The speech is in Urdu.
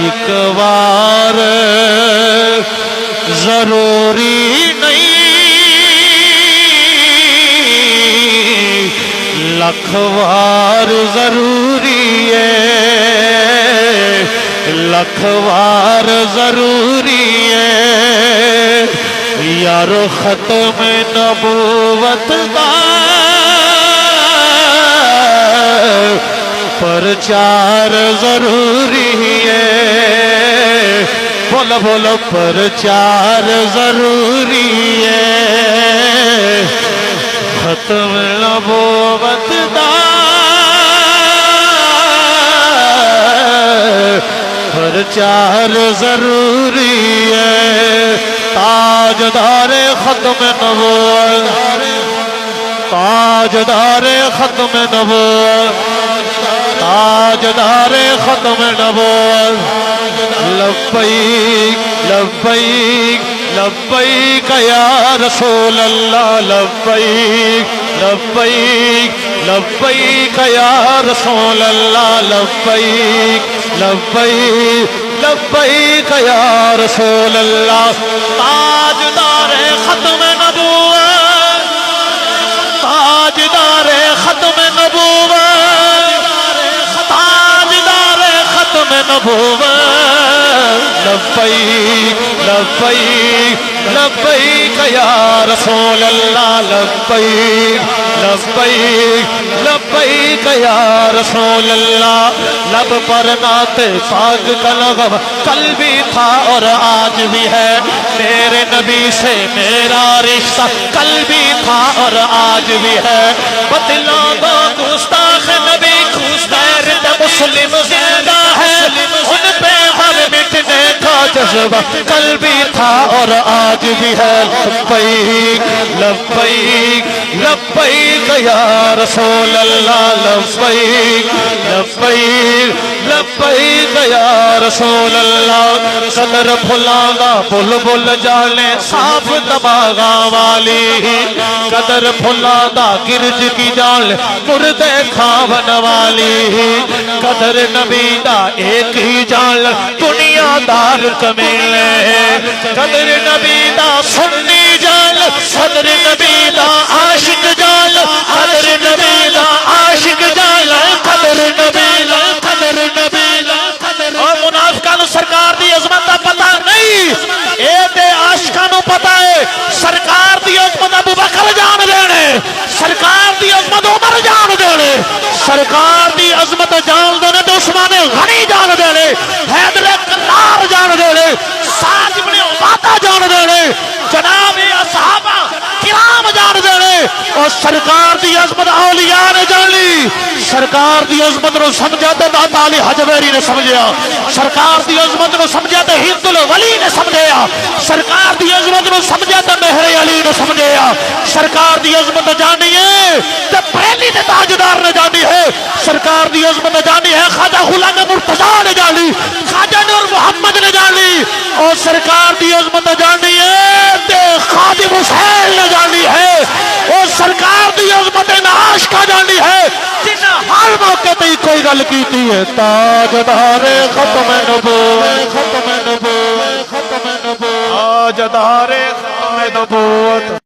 ایک بار ضروری نہیں، لکھ بار ضروری ہے، لکھ بار ضروری ہے یارو ختم نبوت دا پرچار ضروری ہے، بولو بولو پرچار ضروری ہے، ختم نبوت دا پرچار ضروری ہے، تاجدار ختم نبوت، تاجدار ختم نبوت، تاجدار ختم نبوت، لبیک لبیک لبیک یا رسول اللہ، لبیک لبیک لبیک یا رسول اللہ، لبیک لبیک لبیک یا رسول اللہ، تاجدار ختم نبوت، تاجدار ختم نبوت، تاجدار ختم نبوت، لبیک لبیک لبیک یا رسول اللہ، لبیک لبیک لبیک یا رسول اللہ، لب پر نعت پاک کا لغو کل بھی تھا اور آج بھی ہے، میرے نبی سے میرا رشتہ کل بھی تھا اور آج بھی ہے، بتلا دو گستاخ نبی غیرت مسلم زندہ ہے، ان پہ ہر مٹنے کا جذبہ کل بھی تھا اور آج بھی ہے، لبیک لبیک لبیک یا رسول اللہ، لبیک لبیک لبیک یا رسول اللہ، قدر بھلاگا بلبل جالے صاف دماغا والی، قدر بھلاگا گرج کی جال مردے کھاون والی، قدر نبی دا ایک ہی جال دنیا دار کمیلے، قدر نبی دا سنی جال، قدر نبی دا عاشق جال، قدر نبی دا عاشق جال، قدر نبی دا قدر نبی دا قدر، اور منافقانو سرکار دی عظمت دا پتہ نہیں، اے دے عاشقانو پتہ ہے سرکار دی عظمت ابو بکر جان دینے، سرکار دی عظمت عمر جان دینے، سرکار دی عظمت جان دینے تو عثمان غنی جان دینے، حیدر کرار جان دینے، سعد بن عبادہ جان دینے، جناب اصحابہ کرام جان دینے، اور سرکار دی عظمت اولیاء نے جان لی، سرکار دی عظمت نو سمجھا تے داتا علی حجویری نے سمجھیا، سرکار دی عظمت نو سمجھا تے ہند الولی نے سمجھیا، سرکار دی عظمت نو سمجھا تے مہر علی نے سمجھیا، سرکار دی عظمت جانی ہے تے پہلی تے تاجدار نے جانی ہے، سرکار دی عظمت جانی ہے خواجہ غلام مرتضیٰ نے جانی، خواجہ نور محمد نے جانی، اور سرکار دی عظمت جانی ہے تے خادم حسین نے جانی ہے، اور سرکار دی عظمت نعاش کا جانی ہے جن ہر موقع تے کوئی گل کیتی ہے، تاجدار ختم نبوت، ختم نبوت، ختم نبوت، تاجدار ختم نبوت۔